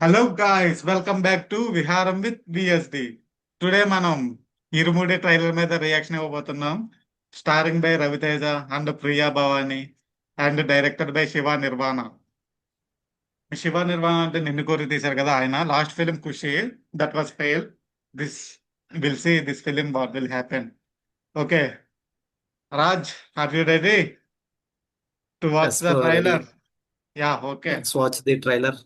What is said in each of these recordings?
Hello guys, welcome back to Viharam with VSD. Today మనం Irumudi trailer మీద reaction ఇవ్వబోతున్నాం. Starring by Ravi Teja and Priya Bhavani and director by Shiva Nirvana. Shiva Nirvana అంటే నిన్ను కోరి తీశారు కదా ఆయన. Last film Kushi, that was fail. This will see this film what will happen. Okay Raj, are you ready to watch Yes, the bro, ready. Trailer? Yeah, okay. Let's watch the trailer.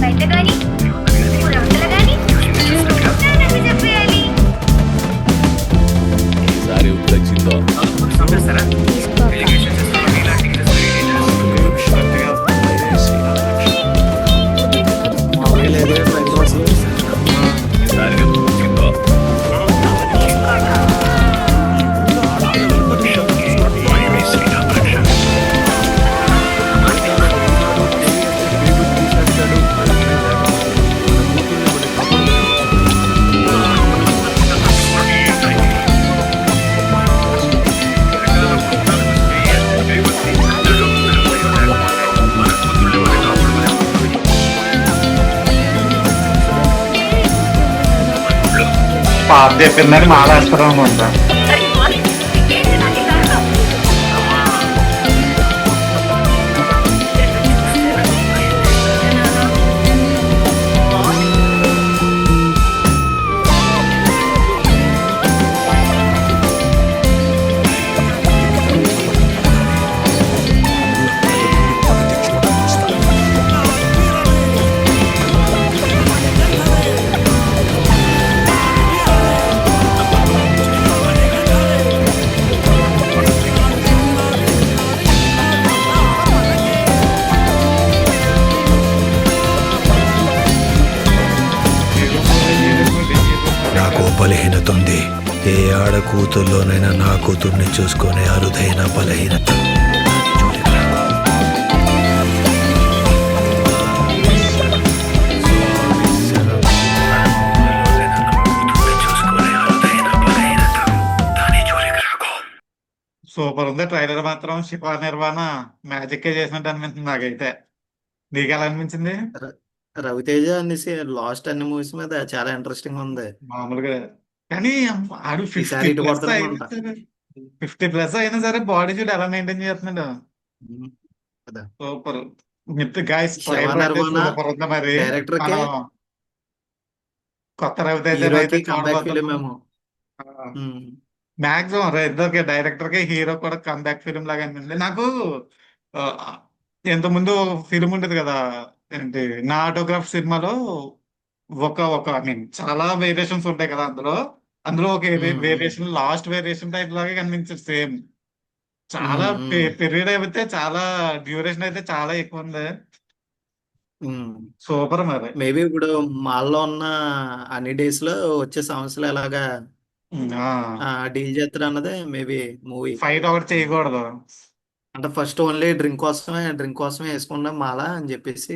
బయట గాని ఊరవతల గాని నాన్నకి చెప్పేయాలి. ఈసారి ఉద్దచ్చిందో మామూలుగా లేదే ట్రైలర్ అసలు. ఈసారి ఉద్దచ్చిందో పాత చెప్పిందని మాలేస్తాం అనుకుంటా. అరే వారి ఏంటి నాకు కారణం? నాకు బలహీనత ఉంది. ఏ ఆడ కూతుర్లోనైనా నా కూతుర్ని చూసుకునే అరుదైన బలహీనత. సూపర్ ఉంది ట్రైలర్ మాత్రం. శివ నిర్వాణ మ్యాజిక్ చేసినట్టు అనిపించింది నాకైతే. నీకు ఎలా అనిపించింది? ర- రవితేజ అనేసి లాస్ట్ అన్ని మూవీస్ మీద చాలా ఇంట్రెస్టింగ్ ఉంది. మామూలుగా కానీ ఆడు ఫిఫ్టీ ఈసారి ఇటు ప్లస్ కొడతాను అయినా అనుకుంటా. సరే, 50+ అయినా సరే బాడీ చూడు ఎలా మెయింటైన్ చేస్తున్నాడు. ఉమ్, కదా. Super. With guys Shiva trailer అయితే నిర్వాణ సూపర్ ఉంది. మరి డైరెక్టర్ కే, మనం కొత్త రవితేజ అయితే హీరోకి కంబ్యాక్ ఫిలిం చూడబోతున్నాం. ఏమో. ఉమ్, మాక్సిమం ఇద్దరికి డైరెక్టర్ కి హీరో కూడా కంబ్యాక్ ఫిలిం లాగా అనిపించింది నాకు. ఆ, ఇంత ముందు ఫిలిం ఉండేది కదా, ఏంటి నా ఆటోగ్రాఫ్ సినిమాలో ఒక ఒక ఐ మీన్ చాలా వేరియేషన్స్ ఉంటాయి కదా అందులో. అందులో ఒక ఉమ్, ఉమ్, వేరియేషన్, లాస్ట్ వేరియేషన్ టైప్ లాగే కనిపించింది సేమ్. చాలా ఉమ్, పీరియడ్ అయితే చాలా, డ్యూరేషన్ అయితే చాలా ఎక్కువ ఉంది. ఉమ్. సూపర్ మరి. మేబీ ఇప్పుడు మాల్లో ఉన్న అన్ని డేస్ లో వచ్చే సమస్యలు ఎలాగా డీల్ చేస్తారు అన్నదే మేబీ మూవీ. ఫైట్ ఒకటి చేయకూడదు. అంటే ఫస్ట్ ఓన్లీ డ్రింక్ కోసమే వేసుకున్నాం మాల అని చెప్పేసి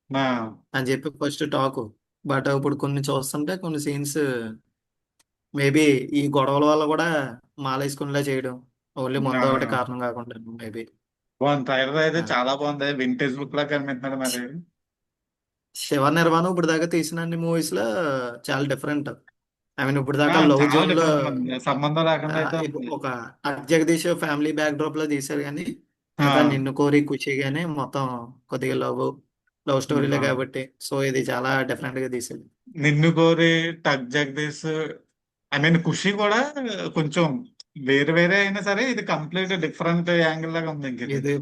ఆ, ఫస్ట్ టాక్. బట్ ఇప్పుడు కొన్ని చూస్తుంటే కొన్ని సీన్స్ మేబీ ఈ గొడవల వల్ల కూడా మాల వేసుకునేలా చేయడం, ఓన్లీ మందు ఒకటి ఆ. కారణం కాకుండా మేబీ. బాగుంది ట్రైలర్ అయితే, చాలా బాగుంది. వింటేజ్ బుక్ లా కనిపిస్తున్నాడు మరి. శివ నిర్వాణ ఇప్పుడు దాకా తీసిన అన్ని మూవీస్ లో చాలా డిఫరెంట్. ఐ మీన్ ఇప్పుడు ఆ, దాకా లవ్ చాలా జోన్ లో డిఫరెంట్ ఉంది, సంబంధం లేకుండా అయితే ఉంది. ఒక జగదీష్ ఫ్యామిలీ బ్యాక్ డ్రాప్ లో తీశారు కానీ ఆ, మిగతా నిన్ను కోరి ఖుషి గానీ మొత్తం కొద్దిగా లవ్ స్టోరీలే ఆ. కాబట్టి సో ఇది చాలా డిఫరెంట్ గా తీసాడు. నిన్ను కోరి, టక్ జగదీష్, ఐ మీన్ ఖుషి కూడా కొంచెం వేరే వేరే అయినా సరే ఇది కంప్లీట్ డిఫరెంట్ యాంగిల్ లాగా ఉంది ఇంక ఇది. ఇది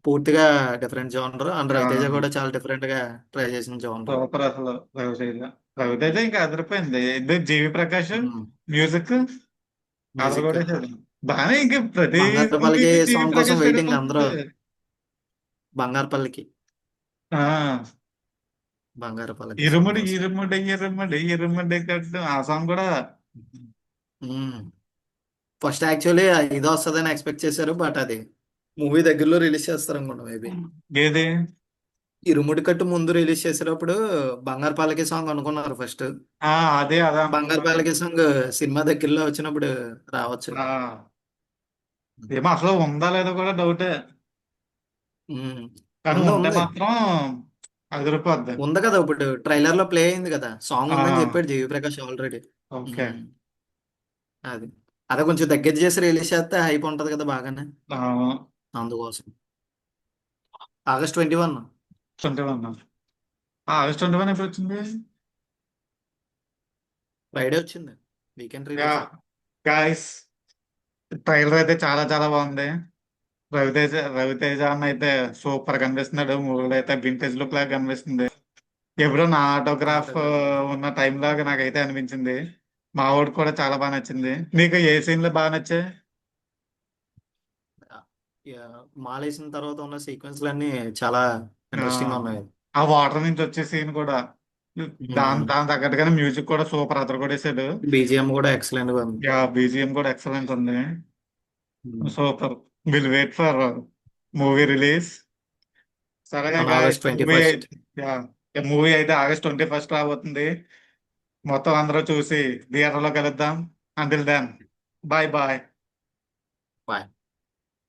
పూర్తిగా డిఫరెంట్ జోనర్ అండ్ ఆ, రవితేజ కూడా చాలా డిఫరెంట్ గా ట్రై చేసిన జోనర్. సూపర్ అసలు రవితేజ. రవితేజ ఇంకా అదిరిపోయింది. ఇది జీవి ప్రకాష్ మ్యూజిక్ అసలు మ్యూజిక్ కూడా బాగానే, ఇంక ప్రతి బంగారపల్లికి మూవీకి జీవి సాంగ్ కోసం ప్రకాష్ వెయిటింగ్ అందరూ. వెళ్ళిపోతుంది. బంగారపల్లికి ఆ, బంగారపల్లికి సాంగ్ ఇరుముడి కోసం. ఇరుముడి ఇరుముడి ఇరుముడి కట్టు ఆ సాంగ్ కూడా. ఫస్ట్ యాక్చువల్లీ ఇది వస్తుందని ఎక్స్పెక్ట్ చేశారు బట్ అది మూవీ దగ్గరలో రిలీజ్ చేస్తారు అనుకుంటా మేబీ. ఏది? ఇరుముడి కట్టు ముందు రిలీజ్ చేసేటప్పుడు బంగారపల్లికి సాంగ్ అనుకున్నారు ఫస్ట్. ఆ, అదే అదే అనుకున్నాను. బంగారపల్లికి సాంగ్ సినిమా దగ్గరలో వచ్చినప్పుడు రావచ్చు. ఆ, ఏమో అసలు ఉందా లేదో కూడా డౌటే, ఉమ్. కానీ ఉందా ఉంటే ఉంది మాత్రం అదిరిపోద్ది. ఉంది కదా ఇప్పుడు ట్రైలర్ లో ప్లే అయింది కదా సాంగ్ ఆ, ఉందని చెప్పాడు జీవి ప్రకాష్ ఆల్రెడీ. ఓకే. అది అదే కొంచెం దగ్గర చేసి రిలీజ్ చేస్తే హైప్ ఉంటది కదా బాగానే ఆ, అందుకోసం. ఆగస్ట్ 21 21. ఆగస్ట్ 21 ఎప్పుడు వచ్చింది? ఫ్రైడే వచ్చింది weekend yeah release. Guys, trailer అయితే చాలా చాలా బాగుంది. రవితేజ అన్న అయితే సూపర్ కనిపిస్తున్నాడు. మూవీలో అయితే వింటేజ్ లుక్ లాగా కనిపిస్తుంది. ఎప్పుడో నా ఆటోగ్రాఫ్ ఉన్న టైం లాగా నాకైతే అనిపించింది. మా వాడికి కూడా చాలా బాగా నచ్చింది. నీకు ఏ సీన్లు బాగా నచ్చాయి? మాలేసిన తర్వాత ఉన్న సీక్వెన్స్లు అన్ని చాలా ఆ, ఇంట్రెస్టింగ్ ఉన్నాయి. ఆ వాటర్ నుంచి వచ్చే సీన్ కూడా, దాని తగ్గట్టుగానే మ్యూజిక్ కూడా సూపర్ అతను కొట్టేశాడు. బీజిఎం కూడా ఎక్సలెంట్ గా ఉంది. యా, బీజిఎం కూడా ఎక్సలెంట్ ఉంది. Um. Super. Will wait for movie release. సరేగా On guys, August 21st. Movie అయితే ఆగస్ట్ 21 రాబోతుంది. మొత్తం అందరూ చూసి థియేటర్లో కలుద్దాం. Until then, bye bye. Bye.